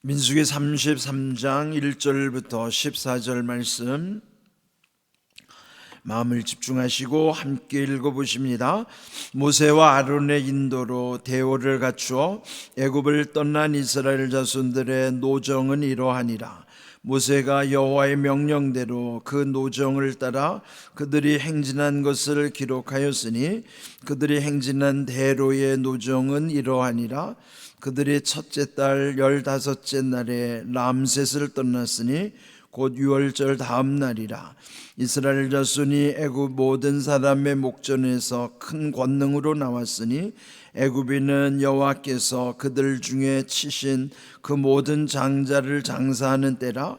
민수기 33장 1절부터 14절 말씀 마음을 집중하시고 함께 읽어보십니다. 모세와 아론의 인도로 대오를 갖추어 애굽을 떠난 이스라엘 자손들의 노정은 이러하니라. 모세가 여호와의 명령대로 그 노정을 따라 그들이 행진한 것을 기록하였으니 그들이 행진한 대로의 노정은 이러하니라. 그들이 첫째 달 15째 날에 람셋을 떠났으니 곧 유월절 다음 날이라. 이스라엘 자손이 애굽 모든 사람의 목전에서 큰 권능으로 나왔으니 애굽인은 여호와께서 그들 중에 치신 그 모든 장자를 장사하는 때라.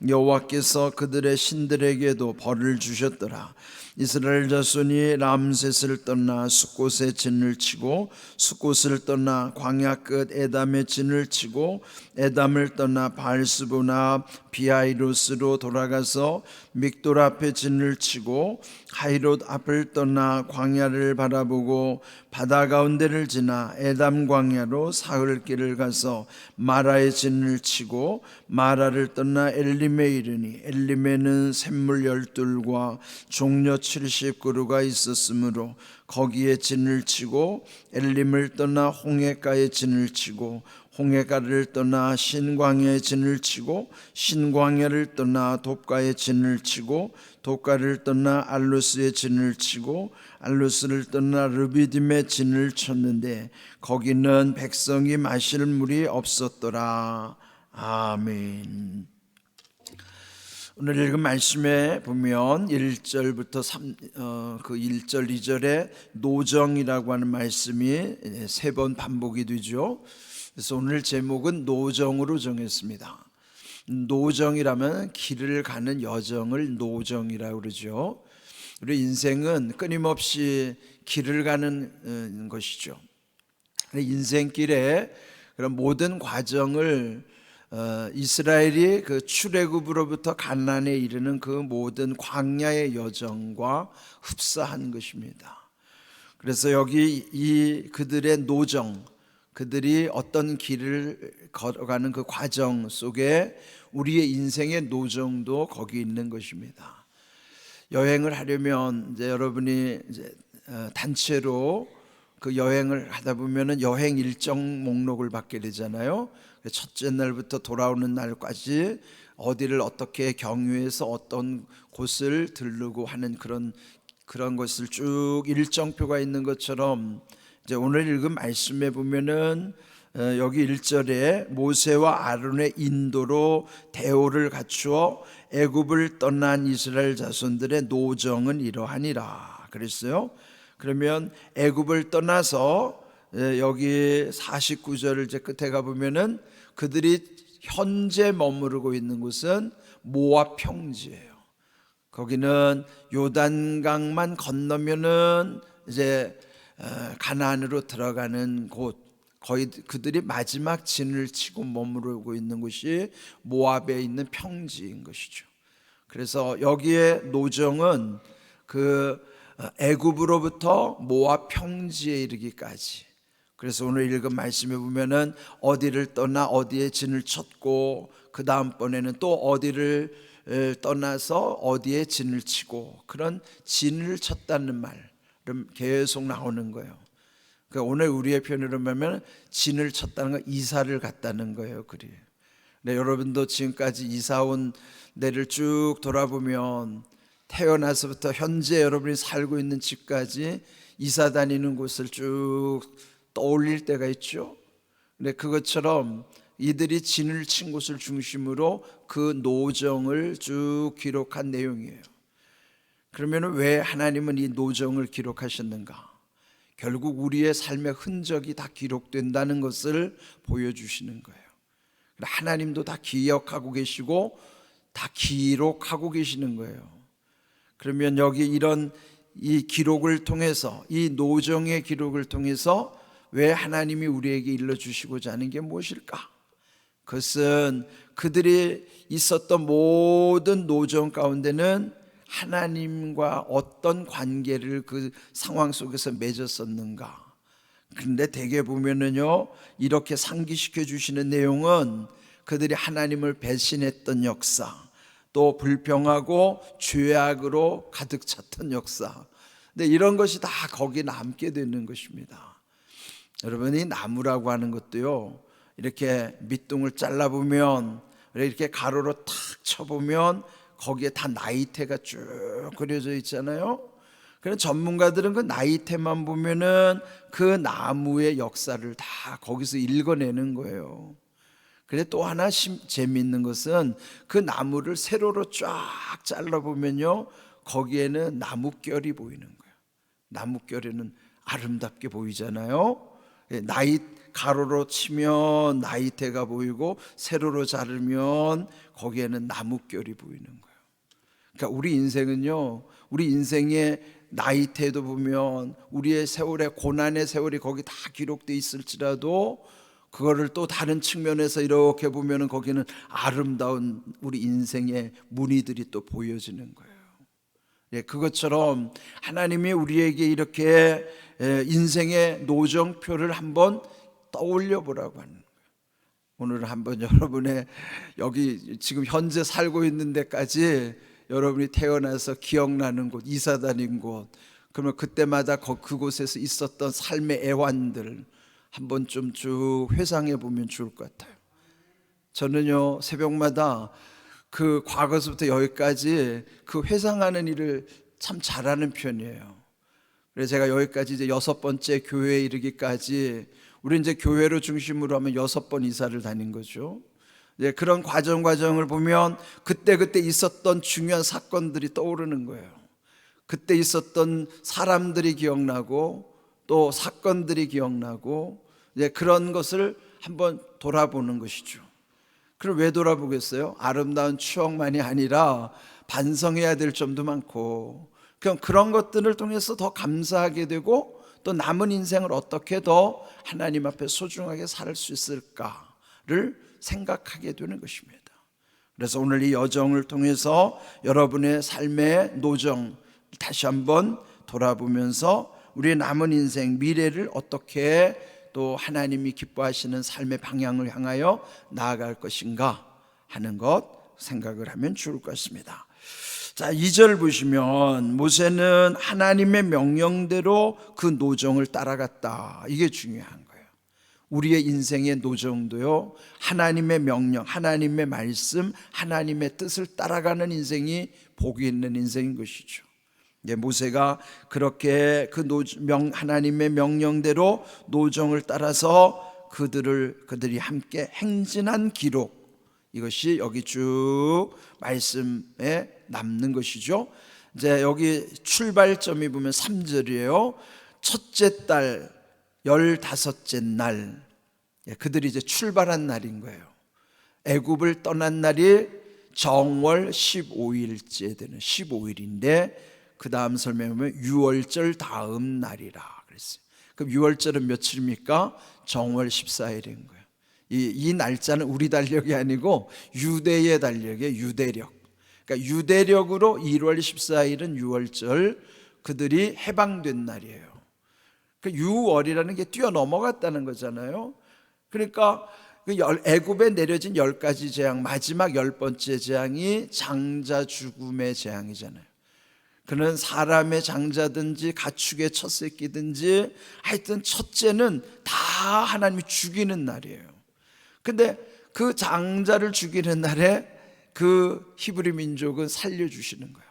여호와께서 그들의 신들에게도 벌을 주셨더라. 이스라엘 자손이 람셋을 떠나 숫곳에 진을 치고 숫곳을 떠나 광야 끝 에담에 진을 치고 에담을 떠나 바알스보나 비하이로스로 돌아가서 믹돌 앞에 진을 치고 하이롯 앞을 떠나 광야를 바라보고 바다 가운데를 지나 에담 광야로 사흘길을 가서 마라에 진을 치고 마라를 떠나 엘림에 이르니 엘림에는 샘물 12과 종려 70그루가 있었으므로 거기에 진을 치고 엘림을 떠나 홍해가에 진을 치고 홍해가를 떠나 신광야에 진을 치고 신광야를 떠나 돕가에 진을 치고 돕가를 떠나 알루스에 진을 치고 알루스를 떠나 르비딤에 진을 쳤는데 거기는 백성이 마실 물이 없었더라. 아멘. 오늘 읽은 말씀에 보면 1절부터 1절 2절에 노정이라고 하는 말씀이 3번 반복이 되죠. 그래서 오늘 제목은 노정으로 정했습니다. 노정이라면 길을 가는 여정을 노정이라고 그러죠. 우리 인생은 끊임없이 길을 가는 것이죠. 인생길에 그런 모든 과정을 이스라엘이 그 출애굽으로부터 가나안에 이르는 그 모든 광야의 여정과 흡사한 것입니다. 그래서 여기 이 그들의 노정, 그들이 어떤 길을 걸어가는 그 과정 속에 우리의 인생의 노정도 거기 있는 것입니다. 여행을 하려면 이제 여러분이 이제 단체로 그 여행을 하다 보면은 여행 일정 목록을 받게 되잖아요. 첫째 날부터 돌아오는 날까지 어디를 어떻게 경유해서 어떤 곳을 들르고 하는 그런 것을 쭉 일정표가 있는 것처럼 이제 오늘 읽은 말씀에 보면은 여기 1절에 모세와 아론의 인도로 대오를 갖추어 애굽을 떠난 이스라엘 자손들의 노정은 이러하니라 그랬어요. 그러면 애굽을 떠나서 여기 49절을 이제 끝에 가보면은 그들이 현재 머무르고 있는 곳은 모압 평지예요. 거기는 요단강만 건너면은 이제 가나안으로 들어가는 곳, 거의 그들이 마지막 진을 치고 머무르고 있는 곳이 모압에 있는 평지인 것이죠. 그래서 여기에 노정은 그 애굽으로부터 모압 평지에 이르기까지. 그래서 오늘 읽은 말씀에 보면은 어디를 떠나 어디에 진을 쳤고 그 다음번에는 또 어디를 떠나서 어디에 진을 치고 그런 진을 쳤다는 말 계속 나오는 거예요. 그러니까 오늘 우리의 표현으로 보면 진을 쳤다는 건 이사를 갔다는 거예요. 그래요. 네, 여러분도 지금까지 이사 온 데를 쭉 돌아보면 태어나서부터 현재 여러분이 살고 있는 집까지 이사 다니는 곳을 쭉 떠올릴 때가 있죠. 근데 그것처럼 이들이 진을 친 곳을 중심으로 그 노정을 쭉 기록한 내용이에요. 그러면 왜 하나님은 이 노정을 기록하셨는가? 결국 우리의 삶의 흔적이 다 기록된다는 것을 보여주시는 거예요. 하나님도 다 기억하고 계시고 다 기록하고 계시는 거예요. 그러면 여기 이런 이 기록을 통해서 이 노정의 기록을 통해서 왜 하나님이 우리에게 일러주시고자 하는 게 무엇일까? 그것은 그들이 있었던 모든 노정 가운데는 하나님과 어떤 관계를 그 상황 속에서 맺었었는가? 그런데 대개 보면은요 이렇게 상기시켜 주시는 내용은 그들이 하나님을 배신했던 역사, 또 불평하고 죄악으로 가득 찼던 역사, 근데 이런 것이 다 거기 남게 되는 것입니다. 여러분, 이 나무라고 하는 것도요, 이렇게 밑둥을 잘라보면, 이렇게 가로로 탁 쳐보면 거기에 다 나이테가 쭉 그려져 있잖아요. 그런 전문가들은 그 나이테만 보면은 그 나무의 역사를 다 거기서 읽어내는 거예요. 그런데 또 하나 재미있는 것은 그 나무를 세로로 쫙 잘라보면요, 거기에는 나뭇결이 보이는 거예요. 나뭇결에는 아름답게 보이잖아요. 가로로 치면 나이테가 보이고 세로로 자르면 거기에는 나뭇결이 보이는 거예요. 그러니까 우리 인생은요, 우리 인생의 나이테도 보면 우리의 세월의 고난의 세월이 거기 다 기록되어 있을지라도 그거를 또 다른 측면에서 이렇게 보면 거기는 아름다운 우리 인생의 무늬들이 또 보여지는 거예요. 그것처럼 하나님이 우리에게 이렇게 인생의 노정표를 한번 떠올려 보라고 하는 거예요. 오늘 한번 여러분의 여기 지금 현재 살고 있는 데까지 여러분이 태어나서 기억나는 곳, 이사 다닌 곳, 그러면 그때마다 그곳에서 있었던 삶의 애환들 한번 좀 쭉 회상해 보면 좋을 것 같아요. 저는요, 새벽마다 그 과거서부터 여기까지 그 회상하는 일을 참 잘하는 편이에요. 그래서 제가 여기까지 이제 6번째 교회에 이르기까지 우리 이제 교회를 중심으로 하면 6번 이사를 다닌 거죠. 이제 그런 과정을 보면 그때 있었던 중요한 사건들이 떠오르는 거예요. 그때 있었던 사람들이 기억나고 또 사건들이 기억나고 이제 그런 것을 한번 돌아보는 것이죠. 그럼 왜 돌아보겠어요? 아름다운 추억만이 아니라 반성해야 될 점도 많고, 그런 것들을 통해서 더 감사하게 되고 또 남은 인생을 어떻게 더 하나님 앞에 소중하게 살 수 있을까를 생각하게 되는 것입니다. 그래서 오늘 이 여정을 통해서 여러분의 삶의 노정 다시 한번 돌아보면서 우리의 남은 인생 미래를 어떻게 또 하나님이 기뻐하시는 삶의 방향을 향하여 나아갈 것인가 하는 것 생각을 하면 좋을 것 같습니다. 자, 2절 보시면 모세는 하나님의 명령대로 그 노정을 따라갔다. 이게 중요한 거예요. 우리의 인생의 노정도요, 하나님의 명령, 하나님의 말씀, 하나님의 뜻을 따라가는 인생이 복이 있는 인생인 것이죠. 모세가 그렇게 하나님의 명령대로 노정을 따라서 그들이 함께 행진한 기록, 이것이 여기 쭉 말씀에 남는 것이죠. 이제 여기 출발점이 보면 3절이에요. 첫째 달 15째 날, 그들이 이제 출발한 날인 거예요. 애굽을 떠난 날이 정월 15일째 되는 15일인데 그 다음 설명에 보면 6월절 다음 날이라 그랬어요. 그럼 6월절은 며칠입니까? 정월 14일인 거예요. 이 날짜는 우리 달력이 아니고 유대의 달력이에요. 유대력. 그러니까 유대력으로 1월 14일은 6월절, 그들이 해방된 날이에요. 그 6월이라는 게 뛰어넘어갔다는 거잖아요. 그러니까 애굽에 내려진 10가지 재앙, 마지막 10번째 재앙이 장자 죽음의 재앙이잖아요. 그는 사람의 장자든지 가축의 첫 새끼든지 하여튼 첫째는 다 하나님이 죽이는 날이에요. 근데 그 장자를 죽이는 날에 그 히브리 민족은 살려주시는 거예요.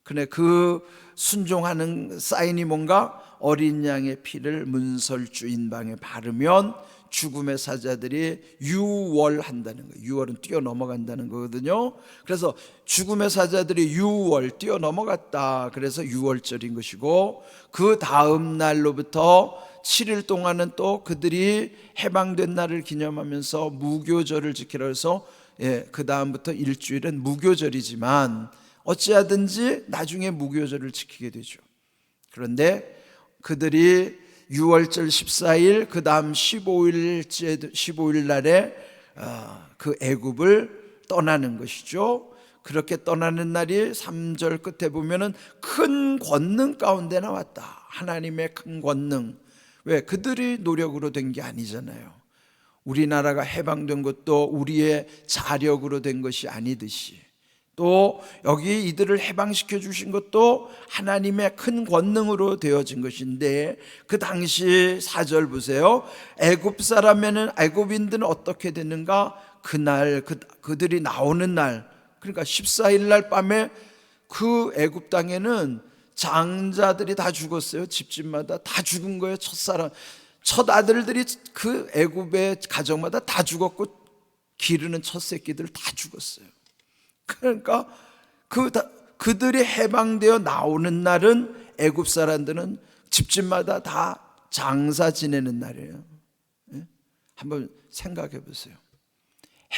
근데 그 순종하는 사인이 뭔가? 어린 양의 피를 문설주 인방에 바르면 죽음의 사자들이 유월한다는 거예요. 유월은 뛰어넘어간다는 거거든요. 그래서 죽음의 사자들이 유월 뛰어넘어갔다. 그래서 유월절인 것이고, 그 다음 날로부터 7일 동안은 또 그들이 해방된 날을 기념하면서 무교절을 지키라 해서 그 다음부터 일주일은 무교절이지만 어찌하든지 나중에 무교절을 지키게 되죠. 그런데 그들이 6월절 14일 그 다음 15일 날에 그 애굽을 떠나는 것이죠. 그렇게 떠나는 날이 3절 끝에 보면은 큰 권능 가운데 나왔다. 하나님의 큰 권능. 왜? 그들이 노력으로 된 게 아니잖아요. 우리나라가 해방된 것도 우리의 자력으로 된 것이 아니듯이, 또 여기 이들을 해방시켜 주신 것도 하나님의 큰 권능으로 되어진 것인데, 그 당시 4절 보세요. 애굽 사람에는, 애굽인들은 어떻게 됐는가? 그날 그들이 나오는 날, 그러니까 14일 날 밤에 그 애굽 땅에는 장자들이 다 죽었어요. 집집마다 다 죽은 거예요. 첫 아들들이 그 애굽의 가정마다 다 죽었고, 기르는 첫 새끼들 다 죽었어요. 그러니까 그들이 해방되어 나오는 날은 애굽 사람들은 집집마다 다 장사 지내는 날이에요. 한번 생각해 보세요.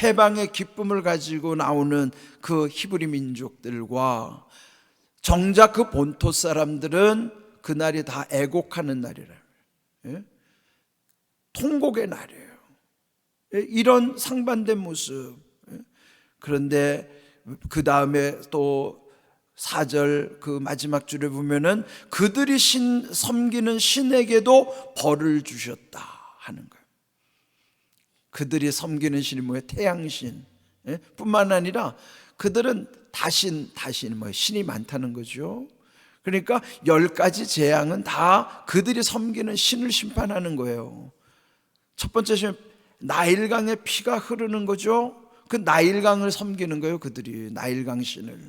해방의 기쁨을 가지고 나오는 그 히브리 민족들과 정작 그 본토 사람들은 그날이 다 애곡하는 날이라요. 통곡의 날이에요. 이런 상반된 모습. 그런데 그 다음에 또 4절 그 마지막 줄에 보면은 그들이 섬기는 신에게도 벌을 주셨다 하는 거예요. 그들이 섬기는 신이 뭐예요? 태양신. 뿐만 아니라 그들은 다신 신이 많다는 거죠. 그러니까 10가지 재앙은 다 그들이 섬기는 신을 심판하는 거예요. 첫 번째 신, 나일강의 피가 흐르는 거죠. 그 나일강을 섬기는 거예요. 그들이 나일강 신을.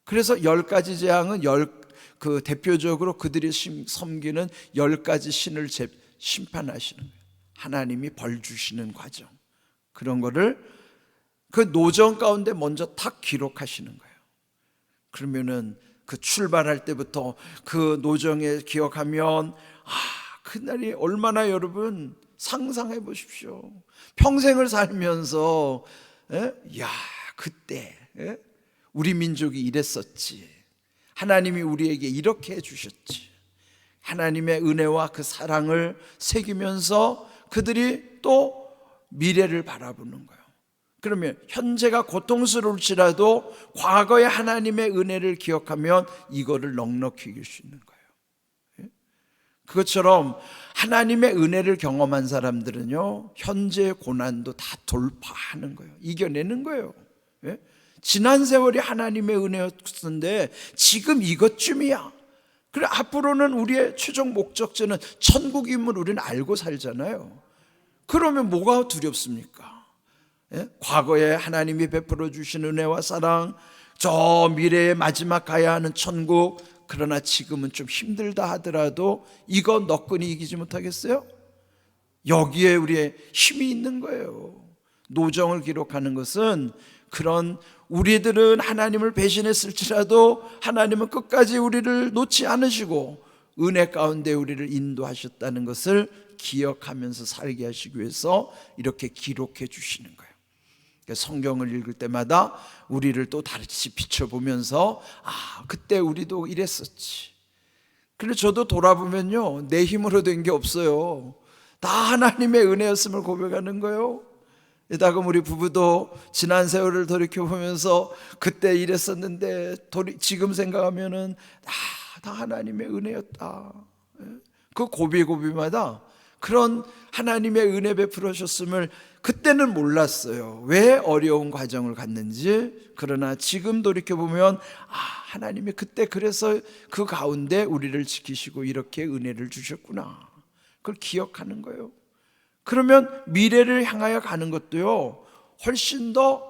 그래서 10가지 재앙은 그 대표적으로 그들이 섬기는 10가지 신을 심판하시는 거예요. 하나님이 벌 주시는 과정, 그런 거를 그 노정 가운데 먼저 탁 기록하시는 거예요. 그러면은 그 출발할 때부터 그 노정에 기억하면, 그날이 얼마나, 여러분 상상해 보십시오. 평생을 살면서 그때 우리 민족이 이랬었지, 하나님이 우리에게 이렇게 해주셨지, 하나님의 은혜와 그 사랑을 새기면서 그들이 또 미래를 바라보는 거예요. 그러면 현재가 고통스러울지라도 과거의 하나님의 은혜를 기억하면 이거를 넉넉히 이길 수 있는 거예요. 그것처럼 하나님의 은혜를 경험한 사람들은요, 현재의 고난도 다 돌파하는 거예요. 이겨내는 거예요. 지난 세월이 하나님의 은혜였는데 지금 이것쯤이야. 그래, 앞으로는 우리의 최종 목적지는 천국임을 우리는 알고 살잖아요. 그러면 뭐가 두렵습니까? 과거에 하나님이 베풀어 주신 은혜와 사랑, 저 미래의 마지막 가야 하는 천국, 그러나 지금은 좀 힘들다 하더라도 이거 너끈히 이기지 못하겠어요? 여기에 우리의 힘이 있는 거예요. 노정을 기록하는 것은 그런, 우리들은 하나님을 배신했을지라도 하나님은 끝까지 우리를 놓지 않으시고 은혜 가운데 우리를 인도하셨다는 것을 기억하면서 살게 하시기 위해서 이렇게 기록해 주시는 거예요. 성경을 읽을 때마다 우리를 또 다시 비춰보면서, 그때 우리도 이랬었지. 그래서 저도 돌아보면요, 내 힘으로 된 게 없어요. 다 하나님의 은혜였음을 고백하는 거예요. 이따금 우리 부부도 지난 세월을 돌이켜보면서 그때 이랬었는데 지금 생각하면은 다 하나님의 은혜였다. 그 고비고비마다 그런 하나님의 은혜 베풀으셨음을 그때는 몰랐어요. 왜 어려운 과정을 갔는지. 그러나 지금 돌이켜보면 하나님이 그때 그래서 그 가운데 우리를 지키시고 이렇게 은혜를 주셨구나, 그걸 기억하는 거예요. 그러면 미래를 향하여 가는 것도요, 훨씬 더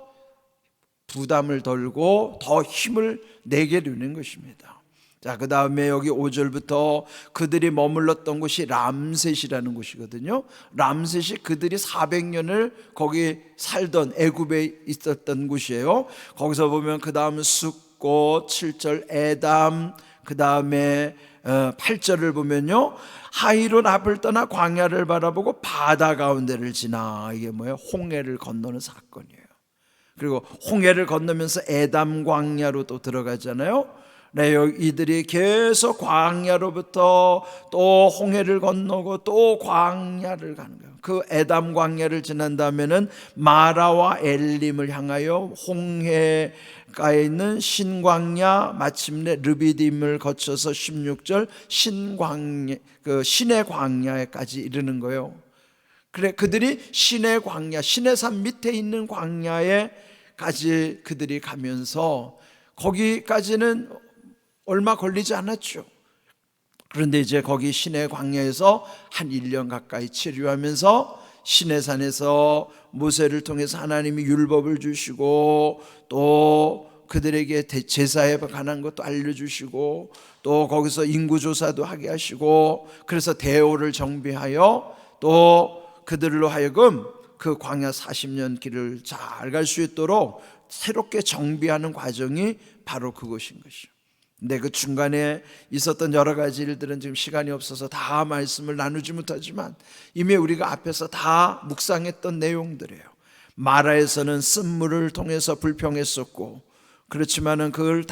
부담을 덜고 더 힘을 내게 되는 것입니다. 자, 그 다음에 여기 5절부터 그들이 머물렀던 곳이 람셋이라는 곳이거든요. 람셋이 그들이 400년을 거기 살던 애굽에 있었던 곳이에요. 거기서 보면 그 다음 숫꽃, 7절 에담, 그 다음에 8절을 보면요, 하이론 앞을 떠나 광야를 바라보고 바다 가운데를 지나. 이게 뭐예요? 홍해를 건너는 사건이에요. 그리고 홍해를 건너면서 에담 광야로 또 들어가잖아요. 네, 이들이 계속 광야로부터 또 홍해를 건너고 또 광야를 가는 거예요. 그 에담 광야를 지난 다음에는 마라와 엘림을 향하여 홍해가에 있는 신광야, 마침내 르비딤을 거쳐서 16절 신광야, 그 신의 광야에까지 이르는 거예요. 그래, 그들이 시내 광야, 시내산 밑에 있는 광야에까지 그들이 가면서 거기까지는 얼마 걸리지 않았죠. 그런데 이제 거기 시내 광야에서 한 1년 가까이 체류하면서 시내산에서 모세를 통해서 하나님이 율법을 주시고 또 그들에게 제사에 관한 것도 알려주시고 또 거기서 인구조사도 하게 하시고 그래서 대오를 정비하여 또 그들로 하여금 그 광야 40년 길을 잘 갈 수 있도록 새롭게 정비하는 과정이 바로 그것인 것이죠. 근데 그 중간에 있었던 여러 가지 일들은 지금 시간이 없어서 다 말씀을 나누지 못하지만 이미 우리가 앞에서 다 묵상했던 내용들이에요. 마라에서는 쓴물을 통해서 불평했었고, 그렇지만은 그걸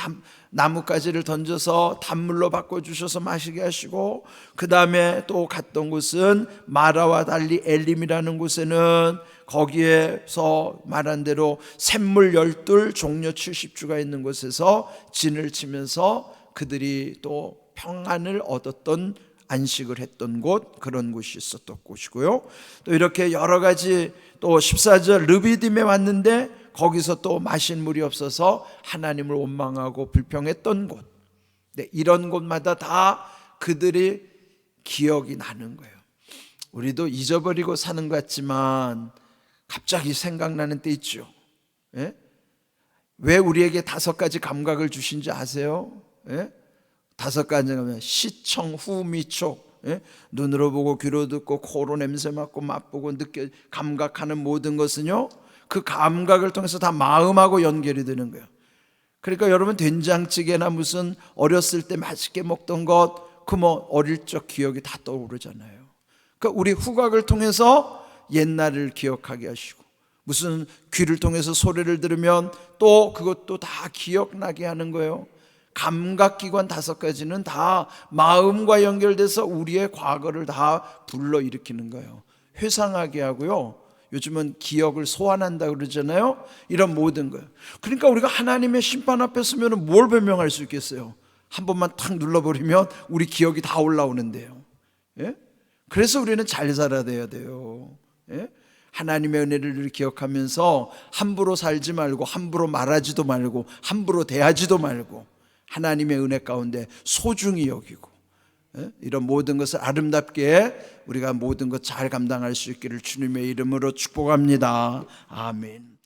나뭇가지를 던져서 단물로 바꿔주셔서 마시게 하시고, 그 다음에 또 갔던 곳은 마라와 달리 엘림이라는 곳에는 거기에서 말한 대로 샘물 12 종려 70주가 있는 곳에서 진을 치면서 그들이 또 평안을 얻었던, 안식을 했던 곳, 그런 곳이 있었던 곳이고요. 또 이렇게 여러 가지, 또 14절 르비딤에 왔는데 거기서 또 마실 물이 없어서 하나님을 원망하고 불평했던 곳. 네, 이런 곳마다 다 그들이 기억이 나는 거예요. 우리도 잊어버리고 사는 것 같지만 갑자기 생각나는 때 있죠. 예? 왜 우리에게 5가지 감각을 주신지 아세요? 예? 5가지가 시청, 후, 미, 촉. 예? 눈으로 보고 귀로 듣고 코로 냄새 맡고 맛보고 느껴 감각하는 모든 것은요, 그 감각을 통해서 다 마음하고 연결이 되는 거예요. 그러니까 여러분 된장찌개나 무슨 어렸을 때 맛있게 먹던 것, 그 뭐 어릴 적 기억이 다 떠오르잖아요. 그러니까 우리 후각을 통해서 옛날을 기억하게 하시고, 무슨 귀를 통해서 소리를 들으면 또 그것도 다 기억나게 하는 거예요. 감각기관 5가지는 다 마음과 연결돼서 우리의 과거를 다 불러일으키는 거예요. 회상하게 하고요, 요즘은 기억을 소환한다 그러잖아요. 이런 모든 거예요. 그러니까 우리가 하나님의 심판 앞에 서면 뭘 변명할 수 있겠어요? 한 번만 탁 눌러버리면 우리 기억이 다 올라오는데요. 예? 그래서 우리는 잘 살아야 돼요. 예? 하나님의 은혜를 기억하면서 함부로 살지 말고, 함부로 말하지도 말고, 함부로 대하지도 말고, 하나님의 은혜 가운데 소중히 여기고, 이런 모든 것을 아름답게 우리가 모든 것 잘 감당할 수 있기를 주님의 이름으로 축복합니다. 아멘.